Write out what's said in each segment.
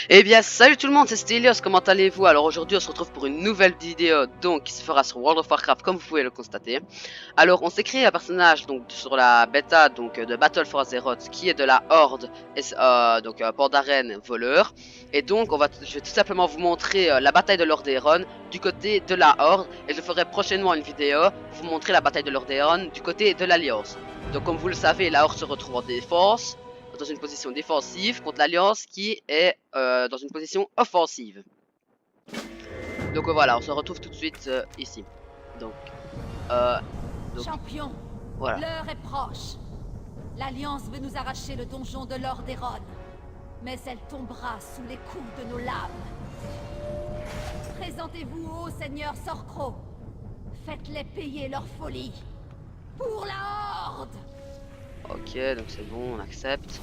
Eh bien, salut tout le monde, c'est Stelios, comment allez-vous? Alors aujourd'hui, on se retrouve pour une nouvelle vidéo donc qui se fera sur World of Warcraft, comme vous pouvez le constater. Alors, on s'est créé un personnage donc sur la bêta donc de Battle for Azeroth, qui est de la Horde, Pandaren voleur. Et donc, je vais tout simplement vous montrer la bataille de Lordaeron du côté de la Horde, et je ferai prochainement une vidéo vous montrer la bataille de Lordaeron du côté de l'Alliance. Donc, comme vous le savez, la Horde se retrouve en défense, dans une position défensive, contre l'Alliance qui est dans une position offensive. Donc voilà, on se retrouve tout de suite ici. Donc, euh, Champion, voilà. l'heure est proche. L'Alliance veut nous arracher le donjon de Lordaeron, mais elle tombera sous les coups de nos lames. Présentez-vous au Seigneur Sorcro. Faites-les payer leur folie. Pour la Horde! Ok, donc c'est bon, on accepte.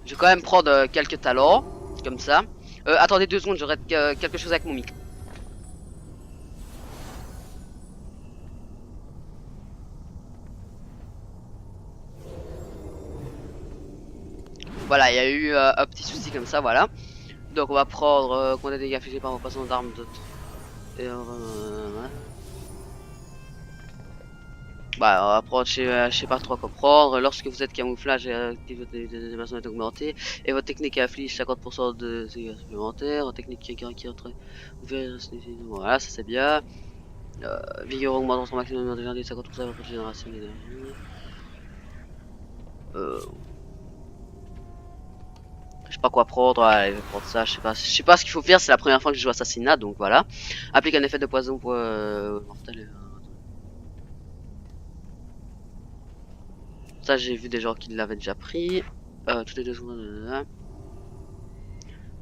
Je vais quand même prendre quelques talents, comme ça. Attendez 2 secondes, j'aurai quelque chose avec mon micro. Voilà, il y a eu un petit souci comme ça, voilà. Donc on va prendre combien de dégâts infligés par vos poissons d'armes de... Et bah, on va prendre, je sais pas trop quoi prendre. Lorsque vous êtes camouflage, votre animation est augmentée. Et votre technique inflige 50% de dégâts supplémentaires. Votre technique qui entre... Voilà, ça c'est bien. Vigueur augmente son maximum de l'énergie de 50% de votre génération d'énergie. Je sais pas quoi prendre, allez, je vais prendre ça, je sais pas ce qu'il faut faire, c'est la première fois que je joue Assassinat, donc voilà. Applique un effet de poison pour mortel. Ça j'ai vu des gens qui l'avaient déjà pris. Toutes les 2 secondes.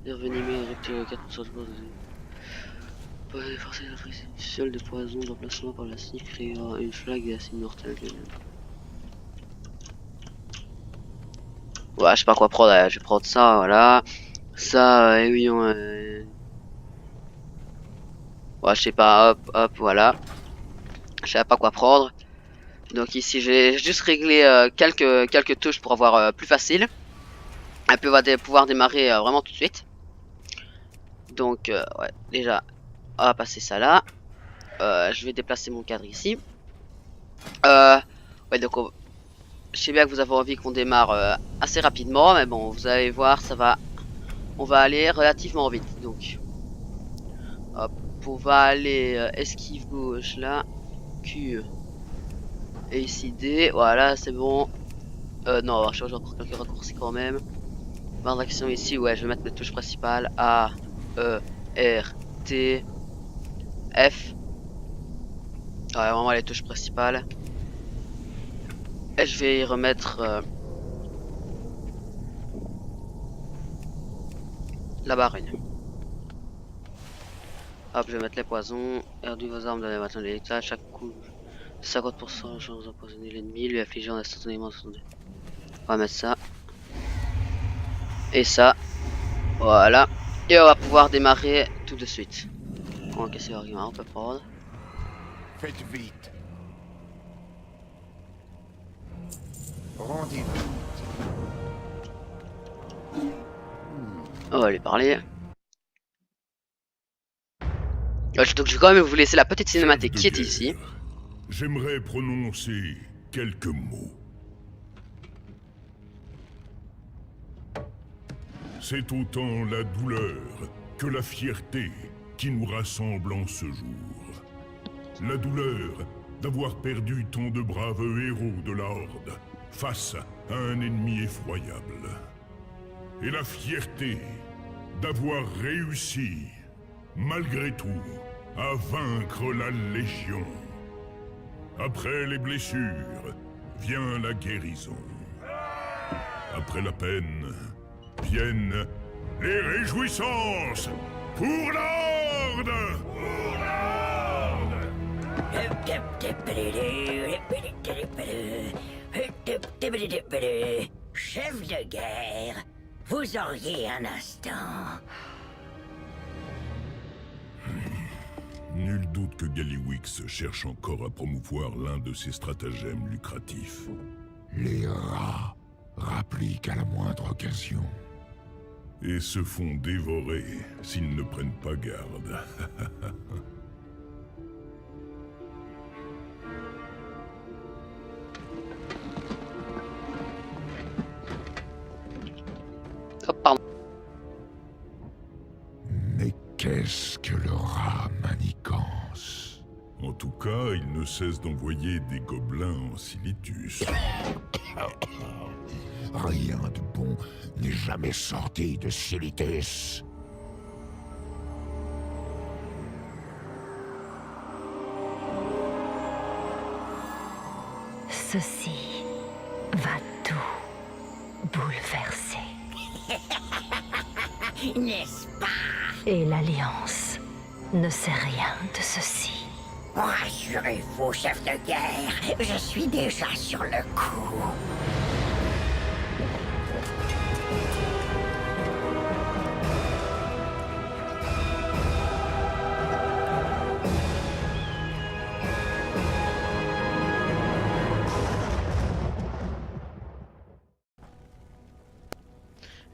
Revenez avec 4% de forcer la prise initiale de poison d'emplacement par la cible créant une flaque d'acide mortel. Ouais, je sais pas quoi prendre, je vais prendre ça, voilà. Ça, aiguillon. Ouais, je sais pas, hop, hop, voilà. Je sais pas quoi prendre. Donc ici, j'ai juste réglé quelques touches pour avoir plus facile. Elle peut pouvoir démarrer vraiment tout de suite. Donc, ouais, déjà, on va passer ça là. Je vais déplacer mon cadre ici. Ouais, donc, je sais bien que vous avez envie qu'on démarre assez rapidement, mais bon, vous allez voir, on va aller relativement vite. Donc, hop, on va aller esquive gauche là, Q et ici D. Voilà, c'est bon. Non, on va changer encore quelques raccourcis quand même. Barre d'action ici, ouais, je vais mettre mes touches principales A, E, R, T, F. Ouais, vraiment les touches principales. Et je vais y remettre la barre 1. Hop, je vais mettre les poisons. Réduit vos armes de l'évasion de l'éclat. Chaque coup, 50% de chance d'empoisonner l'ennemi, lui affligeant instantanément son dé. On va mettre ça. Et ça. Voilà. Et on va pouvoir démarrer tout de suite. On va casser l'argument, on peut prendre. Faites vite. Rendez-vous. On va lui parler. Donc je vais quand même vous laisser la petite cinématique qui est ici. J'aimerais prononcer quelques mots. C'est autant la douleur que la fierté qui nous rassemble en ce jour. La douleur d'avoir perdu tant de braves héros de la Horde face à un ennemi effroyable. Et la fierté d'avoir réussi, malgré tout, à vaincre la Légion. Après les blessures, vient la guérison. Après la peine, viennent les réjouissances pour la Horde! Pour la Horde! Chef de guerre, vous auriez un instant. Nul doute que Gallywix cherche encore à promouvoir l'un de ses stratagèmes lucratifs. Les rats rappliquent à la moindre occasion. et se font dévorer s'ils ne prennent pas garde. Hop, pardon. Mais qu'est-ce que le rat manigance? En tout cas, il ne cesse d'envoyer des gobelins en Silitus. Rien de bon n'est jamais sorti de Silitus. Ceci va tout bouleverser. N'est-ce pas? Et l'Alliance ne sait rien de ceci. Rassurez-vous, chef de guerre, je suis déjà sur le coup.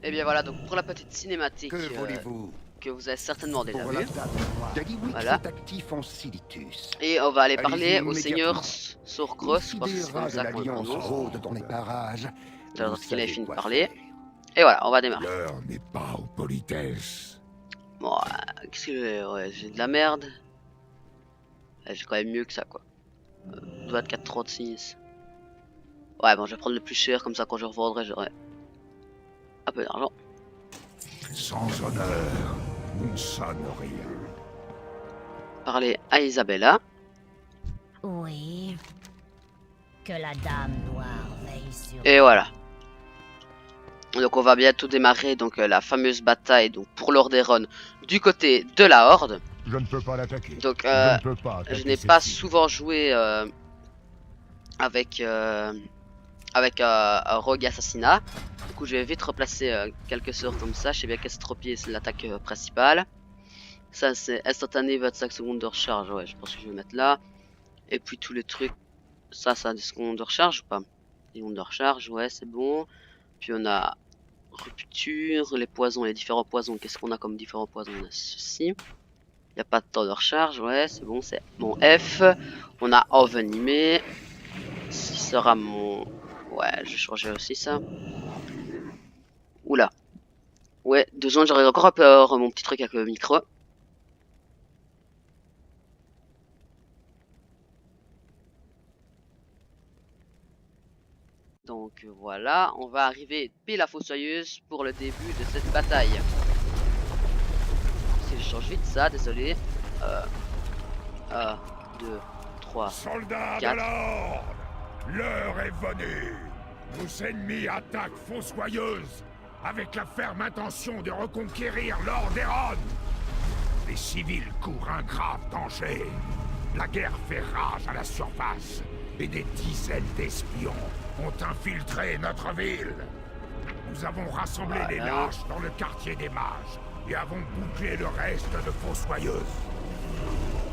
Et bien voilà, donc pour la petite cinématique Que voulez-vous? que vous avez certainement déjà Voilà, vue. Daliwick Voilà. est actif en Silitus. Et on va aller parler Allez-y au seigneur immédiatement. Sorcross, je Si pense que des c'est comme rats de ça qu'on le l'Alliance prononce. rôdent dans les parages, Alors vous qu'il a savez fini de quoi parler. faire. Et voilà, on va démarrer. L'heure n'est pas aux politesses. Bon, qu'est-ce que j'ai de la merde. J'ai quand même mieux que ça, quoi. 24,36. Ouais, bon, je vais prendre le plus cher, comme ça quand je revendrai, j'aurai un peu d'argent. Sans honneur, on ne sonne rien. Parler à Isabella. Oui. Que la dame noire veille sur... Et voilà. Donc on va bientôt démarrer donc la fameuse bataille donc pour Lordaeron du côté de la Horde. Je ne peux pas l'attaquer. Donc Je ne peux pas attaquer je n'ai cette pas fille. souvent joué avec un rogue assassinat. Du coup je vais vite replacer quelques sorts comme ça. Je sais bien qu'Estropié c'est l'attaque principale. Ça c'est instantané 25 secondes de recharge. Ouais, je pense que je vais mettre là. Et puis tous les trucs. Ça a des secondes de recharge ou pas? Des secondes de recharge, ouais c'est bon. Puis on a rupture, les poisons, les différents poisons. Qu'est-ce qu'on a comme différents poisons? On a ceci. Il n'y a pas de temps de recharge, ouais, c'est bon, c'est mon F. On a envenimé. Ce sera mon... Ouais, je vais changer aussi ça. Oula. Ouais, 2 secondes, j'aurais encore un peu mon petit truc avec le micro. Donc voilà, on va arriver pile la fossoyeuse pour le début de cette bataille. Si je change vite ça, désolé. 1, 2, 3. Soldats de 4. la Horde, l'heure est venue. Nos ennemis attaquent Fossoyeuse avec la ferme intention de reconquérir Lordaeron. Les civils courent un grave danger. La guerre fait rage à la surface et des dizaines d'espions ont infiltré notre ville. Nous avons rassemblé les lâches dans le quartier des mages et avons bouclé le reste de Fossoyeuse.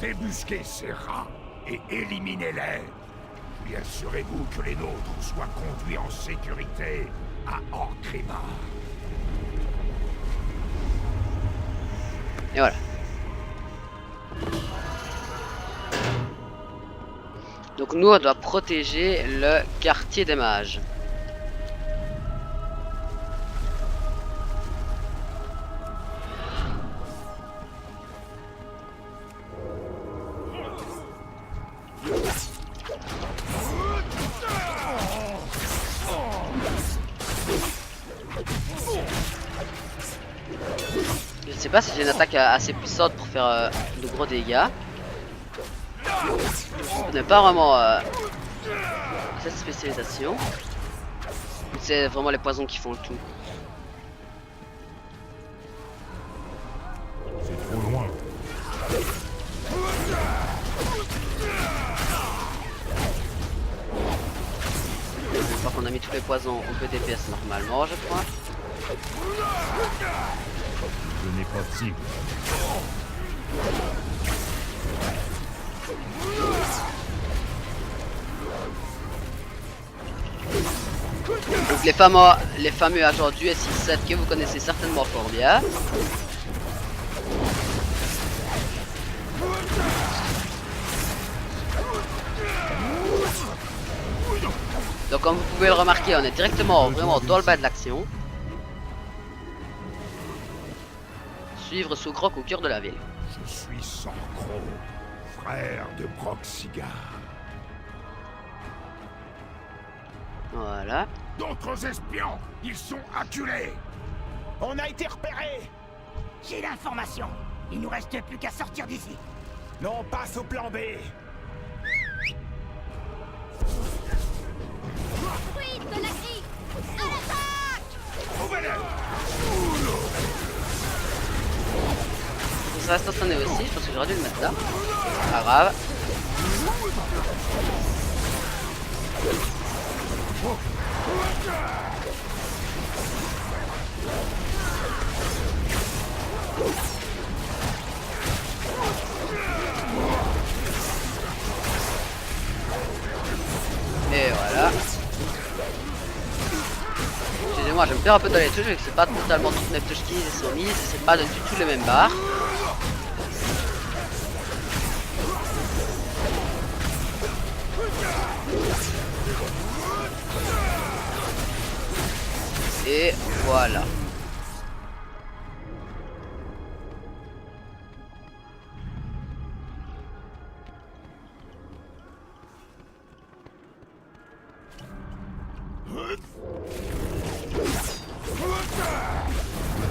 Débusquez ces rats et éliminez-les. Puis assurez-vous que les nôtres soient conduits en sécurité à Orgrimmar. Et voilà. Donc nous on doit protéger le quartier des mages. Je sais pas si j'ai une attaque assez puissante pour faire de gros dégâts. Je n'ai pas vraiment cette spécialisation. C'est vraiment les poisons qui font le tout. C'est trop loin. Une fois qu'on a mis tous les poisons, on peut DPS normalement, je crois. Ce n'est pas si. les fameux agents du SI7 que vous connaissez certainement fort bien. Donc comme vous pouvez le remarquer, on est directement vraiment dans le bas de l'action. Suivre Sougrok au cœur de la ville. Je suis Sorcro, frère de Broxigar. Voilà. D'autres espions, ils sont acculés. On a été repérés. J'ai l'information. Il nous reste plus qu'à sortir d'ici. Non, on passe au plan B. Druide de la grille. À l'attaque! Ça reste entraîné aussi, je pense que j'aurais dû le mettre là. Pas grave. Et voilà. Excusez-moi, je me perds un peu dans les touches, vu que c'est pas totalement toutes les touches qui sont mises, c'est pas du tout les mêmes barres. Et voilà. On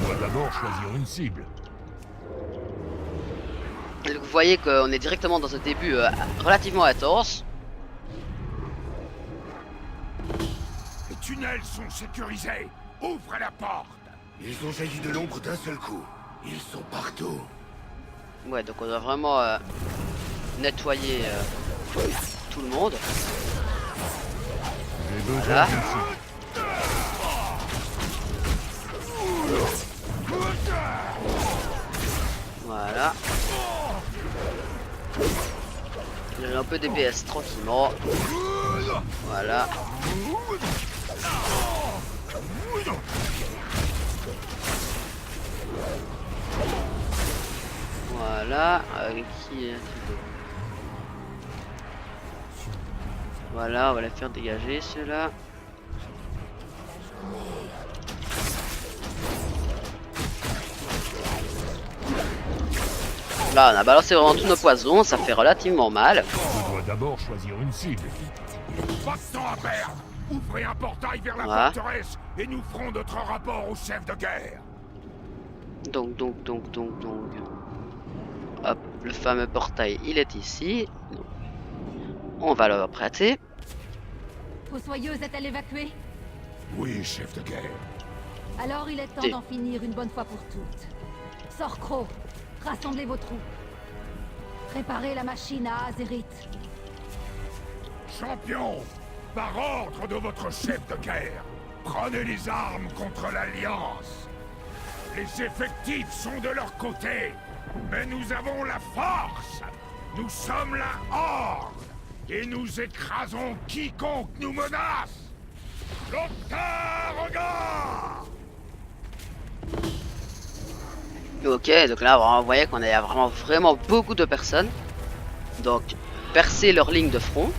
doit d'abord choisir une cible. Donc vous voyez qu'on est directement dans un début relativement intense. Les tunnels sont sécurisés. Ouvre la porte. Ils ont jailli de l'ombre d'un seul coup. Ils sont partout. Ouais, donc on doit vraiment nettoyer tout le monde. Voilà. Voilà. J'ai un peu DPS tranquillement. Voilà. Voilà. Qui est... Voilà, on va les faire dégager ceux-là. Là, on a balancé vraiment tous nos poisons, ça fait relativement mal. On doit d'abord choisir une cible. Pas de temps à perdre. Ouvrez un portail vers la Voilà. forteresse et nous ferons notre rapport au chef de guerre. Donc. Hop, le fameux portail, il est ici. Donc, on va le prêter. Fossoyeuse est-elle évacuée? Oui, chef de guerre. Alors il est temps Et- d'en finir une bonne fois pour toutes. Sorcro, rassemblez vos troupes. Préparez la machine à Azeroth. Champion, par ordre de votre chef de guerre, prenez les armes contre l'Alliance. Les effectifs sont de leur côté, mais nous avons la force. Nous sommes la Horde, et nous écrasons quiconque nous menace. L'Octarogard! Ok, donc là, on voyait qu'on avait vraiment beaucoup de personnes. Donc, percer leur ligne de front.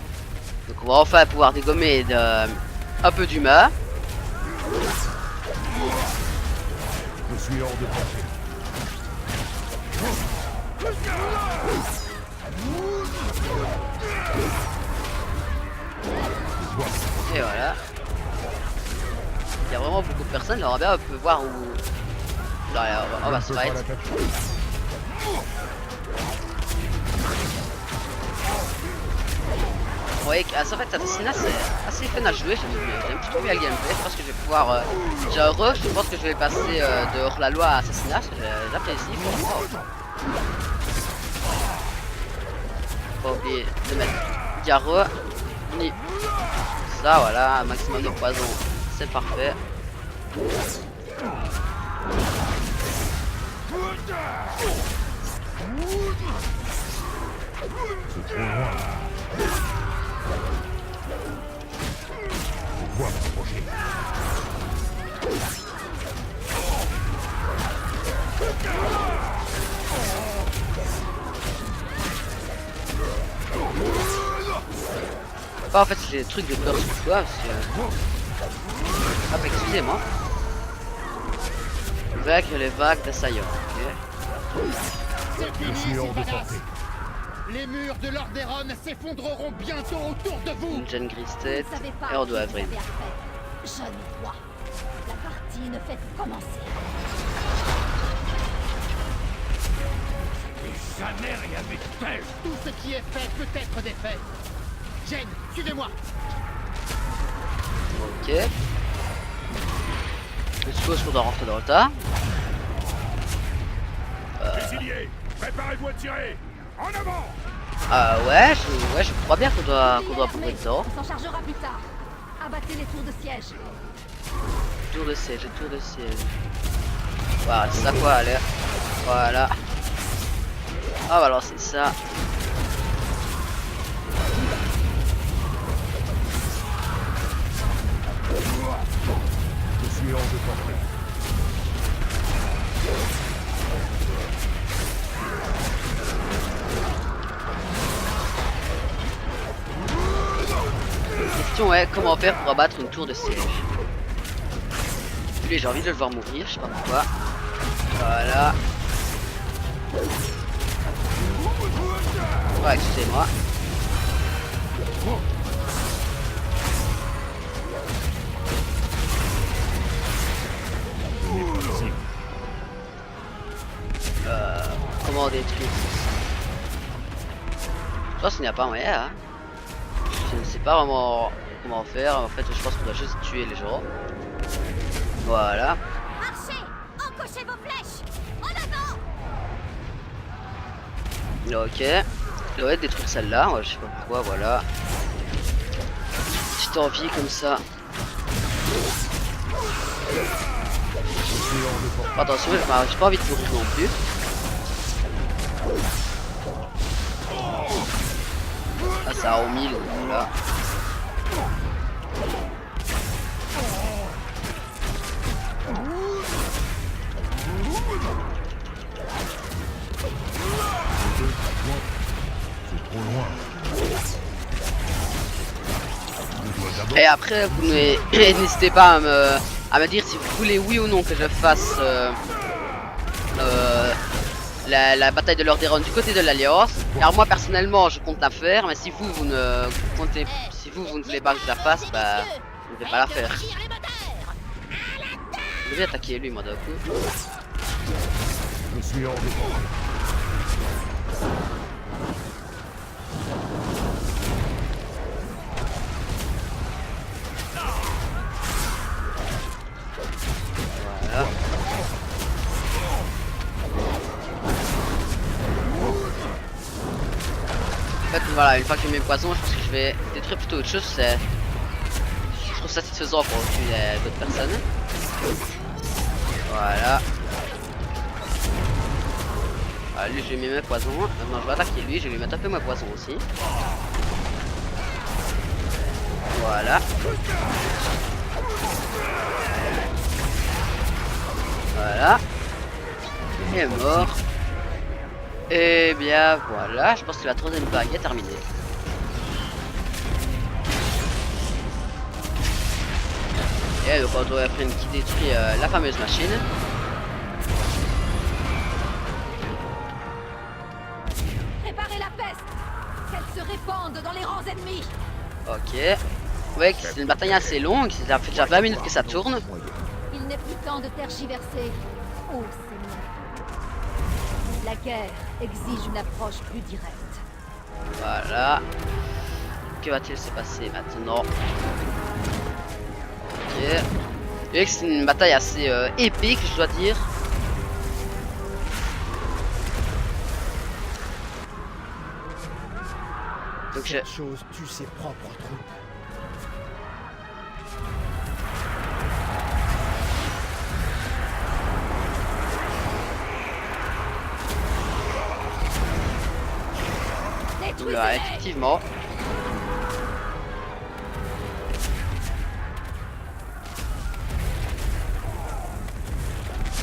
Donc, on va enfin pouvoir dégommer un peu d'humain. Je suis hors de portée. Et voilà. Il y a vraiment beaucoup de personnes. J'aimerais bien un peu voir où... Là, on va se fight. Vous voyez qu'à fait, Assassinat c'est assez fun à jouer. J'aime plutôt bien le gameplay. Je pense que je vais pouvoir... j'ai un rush, je pense que je vais passer de hors-la-loi à Assassinat. J'apprécie. Pas oublier de mettre Garo. Ni ça, voilà, un maximum de poison. C'est parfait. C'est trop loin. Je vois m'approcher. pas en fait si j'ai des trucs de peur sur toi parce que... Ah bah excusez-moi. Vaincre les vagues d'assaillants. Ok. Je suis hors de portée. Les murs de Lordaeron s'effondreront bientôt autour de vous. Une jeune grise Vous tête. ne savez pas Et Ordo qui vous Avril. avez affaire. Jeune roi. La partie ne fait que commencer. Jamais rien vu de tel. Tout ce qui est fait peut être défait. Jane, suivez-moi. Ok. Je suppose qu'on doit rentrer dans le tas. Fusiliers, préparez-vous à tirer. En avant. Ouais, je crois bien qu'on doit bourrer dedans. On s'en chargera plus tard. Abattez les tours de siège. Tour de siège, tour de siège. Voilà, c'est ça quoi, allez. Voilà. Ah, bah alors c'est ça. Je suis hors de portée. Question est comment faire pour abattre une tour de siège. Lui j'ai envie de le voir mourir, je sais pas pourquoi. Voilà. Ouais, excusez-moi. Comment détruire? Je pense qu'il n'y a pas moyen, hein. Je ne sais pas vraiment comment faire. En fait, je pense qu'on doit juste tuer les gens. Voilà. Archer, encochez vos flèches. En avant. Ok. Je devrais détruire celle-là. Ouais, je sais pas pourquoi. Voilà. Petite envie comme ça. Attention, j'ai pas envie de mourir non plus. Ah, ça a au 1000. Voilà. C'est trop loin. Et après, vous n'hésitez pas à me dire si vous voulez oui ou non que je fasse la bataille de Lordaeron du côté de l'Alliance. Alors moi personnellement je compte la faire, mais si vous, vous ne voulez pas que je la fasse, bah je ne vais pas la faire. Je vais attaquer lui moi d'un coup. Je suis hors de portée. Voilà. En fait voilà, une fois que j'ai mes poisons, je pense que je vais détruire plutôt autre chose. Je trouve ça satisfaisant pour tuer d'autres personnes. Voilà. Voilà, lui j'ai mis mes poisons. Maintenant je vais attaquer lui, je vais lui mettre un peu mes poisons aussi. Voilà. Voilà. Il est mort. Et bien voilà, je pense que la troisième vague est terminée. Et donc on doit apprendre qui détruit la fameuse machine. Préparez la peste. Qu'elle se répande dans les rangs ennemis. Ok. Ouais, c'est une bataille assez longue, ça fait déjà 20 minutes que ça tourne. Il n'est plus temps de tergiverser. Oh Seigneur. La guerre exige une approche plus directe. Voilà. Que va-t-il se passer maintenant? Ok. Et c'est une bataille assez épique, je dois dire. Donc Cette chose tue ses propres troupes. Là, effectivement.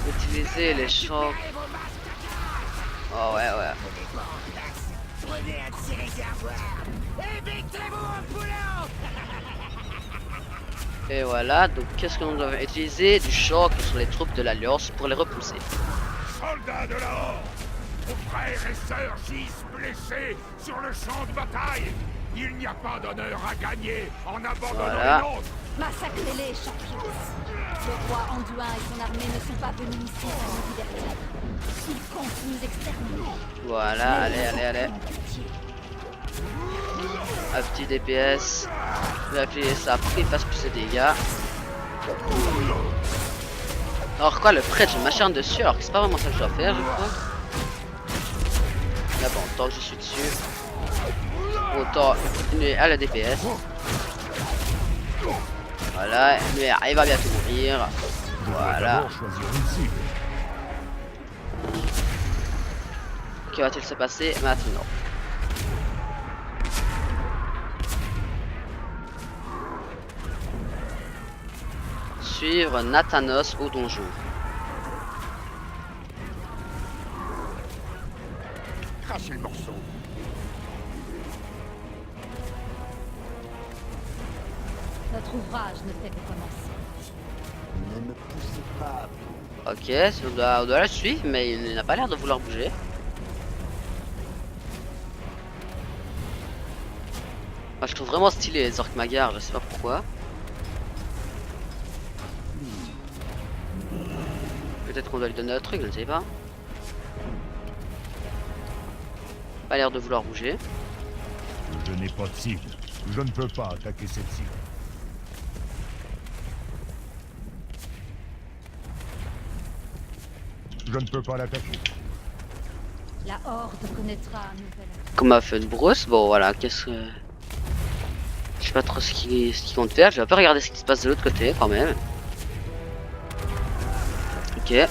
Utiliser les champs. Oh ouais. Prenez un de ces réservoirs et mettez-vous au boulot. Et voilà, donc qu'est-ce que nous devons utiliser? Du choc sur les troupes de l'Alliance pour les repousser. Soldats de la Horde, vos frères et sœurs gisent blessés sur le champ de bataille. Il n'y a pas d'honneur à gagner en abandonnant Voilà. les nôtres. Massacrez-les, champions. Le roi Anduin et son armée ne sont pas venus ici pour nous divertir. Ils comptent nous exterminer. Voilà, allez. Un petit DPS. Je vais appuyer ça pour qu'il fasse plus de dégâts. Alors quoi, le prêtre, je m'acharne dessus alors que c'est pas vraiment ça que je dois faire, je crois. Mais bon, tant que je suis dessus, autant continuer à la DPS. Voilà, lui il va bientôt mourir. Voilà. Que va-t-il se passer maintenant? Suivre Nathanos au donjon. Crachez le morceau. Notre ouvrage ne fait que commencer. Ne me poussez pas. Ok, on doit la suivre, mais il n'a pas l'air de vouloir bouger. Moi, je trouve vraiment stylé les orques magars, je sais pas pourquoi. Peut-être qu'on doit lui donner un truc, je ne sais pas. Pas l'air de vouloir bouger. Je n'ai pas de cible. Je ne peux pas attaquer cette cible. Je ne peux pas l'attaquer. La Horde connaîtra un nouvel avenir. Comme a fait une brousse, bon voilà, qu'est-ce que... Je sais pas trop ce qu'il compte faire, je vais un peu regarder ce qui se passe de l'autre côté quand même. Ok.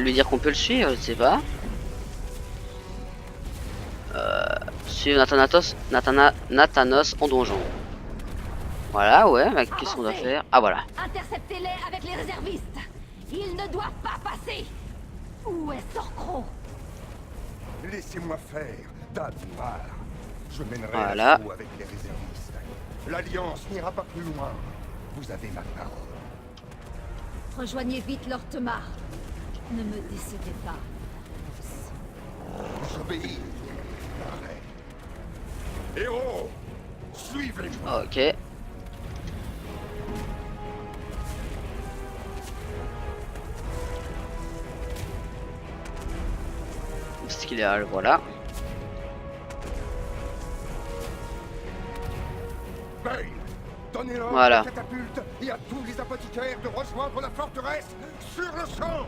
Lui dire qu'on peut le suivre, je sais pas. Suivre Nathanos en donjon. Voilà, ouais, mais qu'est-ce qu'on doit faire? Ah voilà. Interceptez-les avec les réservistes. Ils ne doivent pas passer. Où est Sorcro? Laissez-moi faire, Dame Noire. Je mènerai Voilà. l'assaut avec les réservistes. L'Alliance n'ira pas plus loin. Vous avez ma parole. Rejoignez vite l'Ortemar. Ne me décevez pas. J'obéis. Pareil. Héros, suivez-moi. Ok. Ce qu'il est, voilà. Bale, donnez l'ordre Voilà. aux catapultes et à tous les apothicaires de rejoindre la forteresse sur le champ.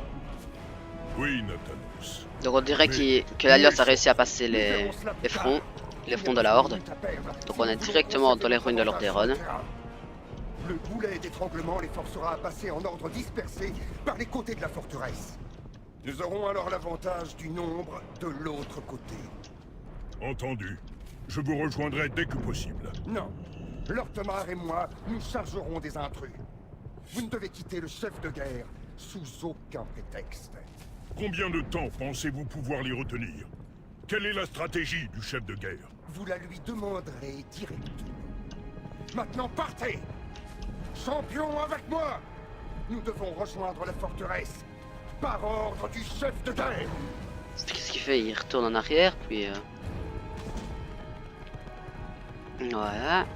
Oui, Nathanos. Donc on dirait que l'Alliance a réussi à passer les fronts de la Horde. Donc on est directement dans les ruines de Lordaeron. Le boulet d'étranglement les forcera à passer en ordre dispersé par les côtés de la forteresse. Nous aurons alors l'avantage du nombre de l'autre côté. Entendu. Je vous rejoindrai dès que possible. Non. L'Ortemar et moi, nous chargerons des intrus. Vous ne devez quitter le chef de guerre sous aucun prétexte. Combien de temps pensez-vous pouvoir les retenir? Quelle est la stratégie du chef de guerre? Vous la lui demanderez directement. Maintenant, partez! Champion avec moi! Nous devons rejoindre la forteresse par ordre du chef de guerre! Qu'est-ce qu'il fait? Il retourne en arrière, puis... Voilà.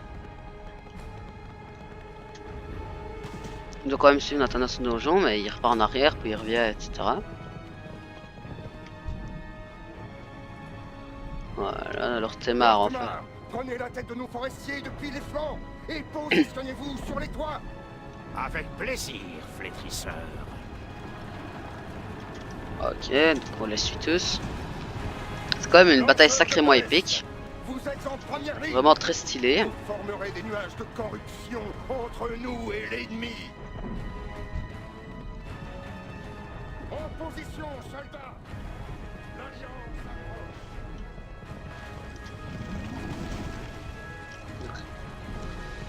Il doit quand même suivre Nathanos au donjon, mais il repart en arrière, puis il revient, etc. Voilà, l'Ortemar enfin. Ortemar, prenez la tête de nos forestiers depuis les flancs et positionnez-vous sur les toits! Avec plaisir, flétrisseur. Ok, donc on les suit tous. C'est quand même une bataille sacrément épique. Vous êtes en première ligne! Vraiment très stylé. Vous formerez des nuages de corruption entre nous et l'ennemi! En position, soldats! L'Alliance approche!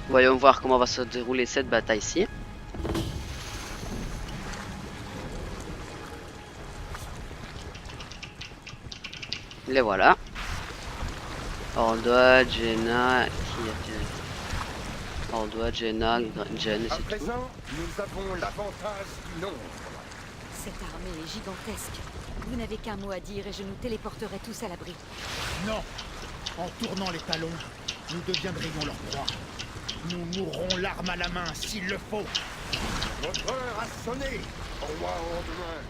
Voyons voir comment va se dérouler cette bataille-ci. Les voilà. Ordoa, Jenna, Ordoa, Jenna, Jen, et À c'est tout. présent, nous avons l'avantage du nombre. Cette armée est gigantesque. Vous n'avez qu'un mot à dire et je nous téléporterai tous à l'abri. Non. En tournant les talons, nous deviendrions leur proie. Nous mourrons l'arme à la main s'il le faut. Votre heure a sonné, roi Orduin.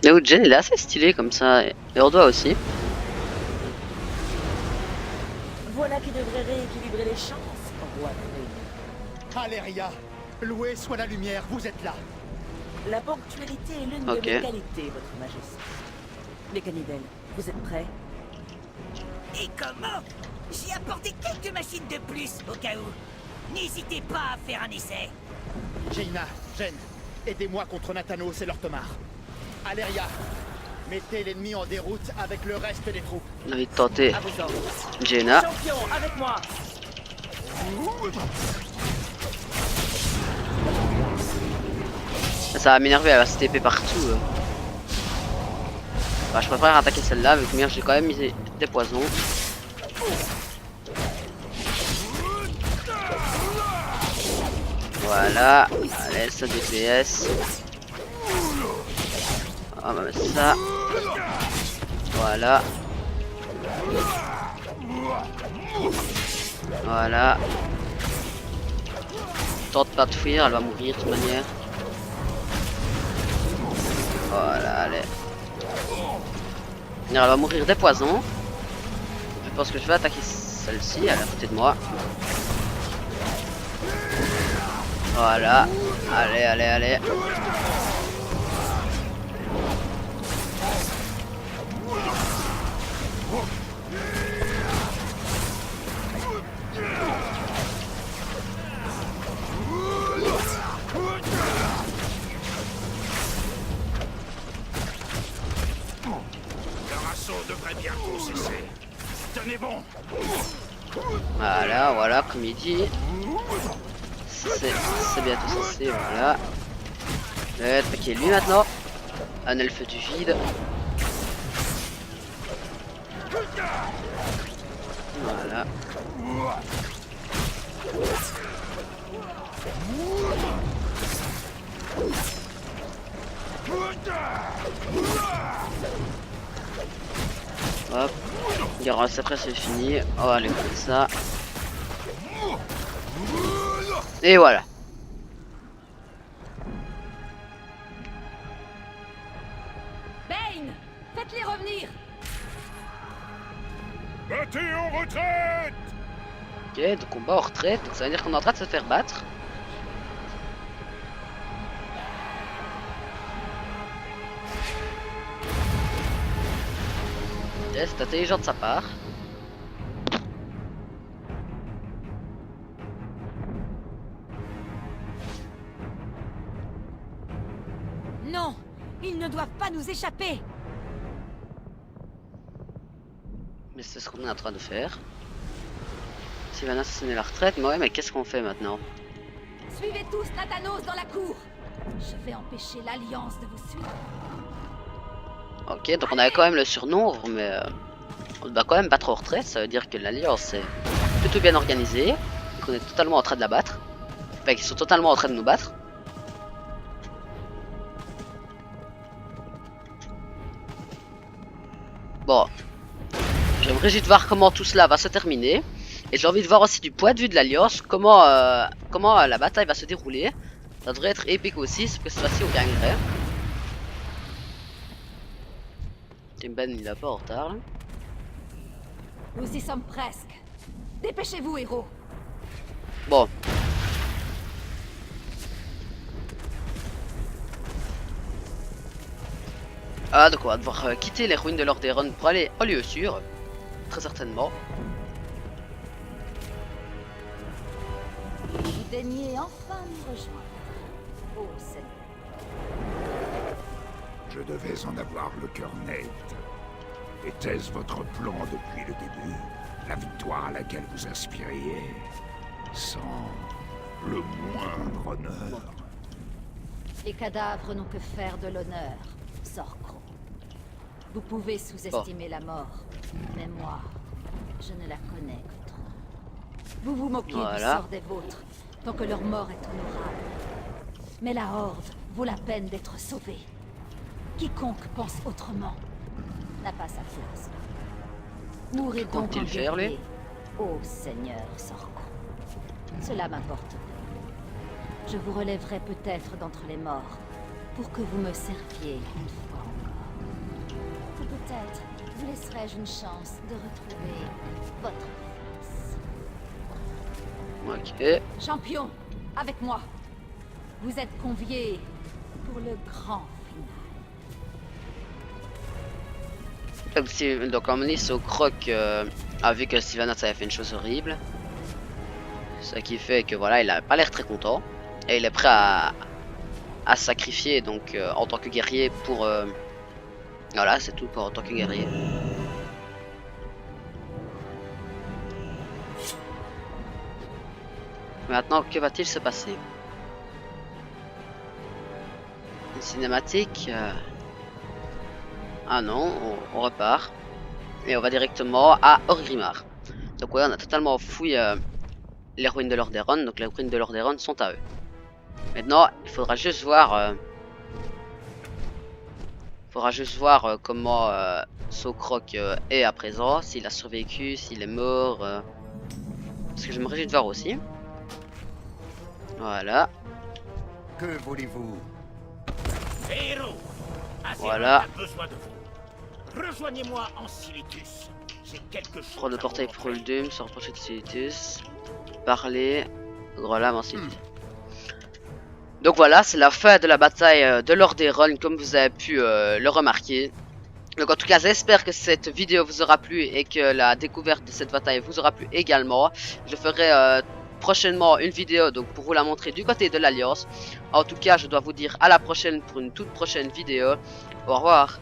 Là où Jen, il est assez stylé comme ça, et Ordoa aussi. Voilà qui devrait rééquilibrer les chances, roi Druide. Aléria, loué soit la lumière, vous êtes là. La ponctualité est l'une Ok. de mes qualités, votre majesté. Les cannibales, vous êtes prêts? Et comment? J'ai apporté quelques machines de plus, au cas où. N'hésitez pas à faire un essai. Jaina, Jen, aidez-moi contre Nathanos et leur Tomar. Aléria, mettez l'ennemi en déroute avec le reste des troupes. On a envie de tenter À vos ordres. Jenna. Champion, avec moi! Ça va m'énerver, elle va se TP partout. Bah, je préfère attaquer celle-là, vu que j'ai quand même mis des poisons. Voilà, allez, ça DPS. On va mettre ça. Voilà. Voilà. Tente pas de fuir, elle va mourir de toute manière. Voilà, allez. Elle va mourir des poisons. Je pense que je vais attaquer celle-ci, elle est à côté de moi. Voilà. Allez, allez, allez. Leur assaut devrait bientôt cesser. Tenez bon. Voilà, voilà, comme il dit. C'est bientôt cessé, voilà. Je vais attaquer lui maintenant. Un elfe du vide. Voilà. Hop. Garant, après c'est fini. On va aller comme ça. Et voilà. Bane, faites-les revenir. Battez en retraite. Ok, donc on bat en retraite. Donc ça veut dire qu'on est en train de se faire battre. Ok, c'est intelligent de sa part. Non, ils ne doivent pas nous échapper. Mais c'est ce qu'on est en train de faire. Sylvain a assassiné la retraite, mais ouais, mais qu'est-ce qu'on fait maintenant? Suivez tous Nathanos dans la cour. Je vais empêcher l'Alliance de vous suivre. Ok, donc on avait quand même le surnombre, mais on doit quand même battre en retraite. Ça veut dire que l'Alliance est plutôt bien organisée, et qu'on est totalement en train de la battre. Enfin, qu'ils sont totalement en train de nous battre. Bon, j'aimerais juste voir comment tout cela va se terminer. Et j'ai envie de voir aussi du point de vue de l'Alliance comment la bataille va se dérouler. Ça devrait être épique aussi, parce que cette fois-ci on gagnerait. Timben il est un peu en retard là. Nous y sommes presque. Dépêchez-vous, héros. Bon. Ah, donc on va devoir quitter les ruines de Lordaeron pour aller au lieu sûr. Très certainement. Vous daignez enfin nous rejoindre. Oh, Seigneur. Je devais en avoir le cœur net. Était-ce votre plan depuis le début? La victoire à laquelle vous aspiriez? Sans le moindre honneur. Les cadavres n'ont que faire de l'honneur, Sorcro. Vous pouvez sous-estimer la mort, mais moi, je ne la connais que trop. Vous vous moquez du sort des vôtres, tant que leur mort est honorable. Mais la Horde vaut la peine d'être sauvée. Quiconque pense autrement n'a pas sa place. Mourrez donc en guerrier, ô Seigneur Sorkon. Cela m'importe peu. Je vous relèverai peut-être d'entre les morts, pour que vous me serviez une fois encore. Ou peut-être vous laisserai-je une chance de retrouver votre fils. Ok. Champion, avec moi. Vous êtes conviés pour le grand final. Donc, comme on dit, Socroc a vu que Sylvanas avait fait une chose horrible. Ce qui fait que voilà, il a pas l'air très content. Et il est prêt à sacrifier donc en tant que guerrier pour... Voilà, c'est tout pour en tant que guerrier. Maintenant, que va-t-il se passer? Une cinématique Ah non, on repart. Et on va directement à Orgrimmar. Donc ouais, on a totalement fouillé les ruines de Lordaeron. Donc les ruines de Lordaeron sont à eux. Maintenant, il faudra juste voir... comment Socroc est à présent. S'il a survécu, s'il est mort. Parce que j'aimerais juste voir aussi. Voilà. Que voulez-vous? Héros, Voilà. a besoin de vous. Rejoignez-moi en Silitus. J'ai quelque chose. Prendre le portail pour le Doom, se rapprocher de Silitus. Parler. Voilà, mon Silitus. Donc voilà, c'est la fin de la bataille de Lordaeron, comme vous avez pu le remarquer. Donc en tout cas, j'espère que cette vidéo vous aura plu et que la découverte de cette bataille vous aura plu également. Je ferai prochainement une vidéo donc pour vous la montrer du côté de l'Alliance. En tout cas, je dois vous dire à la prochaine pour une toute prochaine vidéo. Au revoir.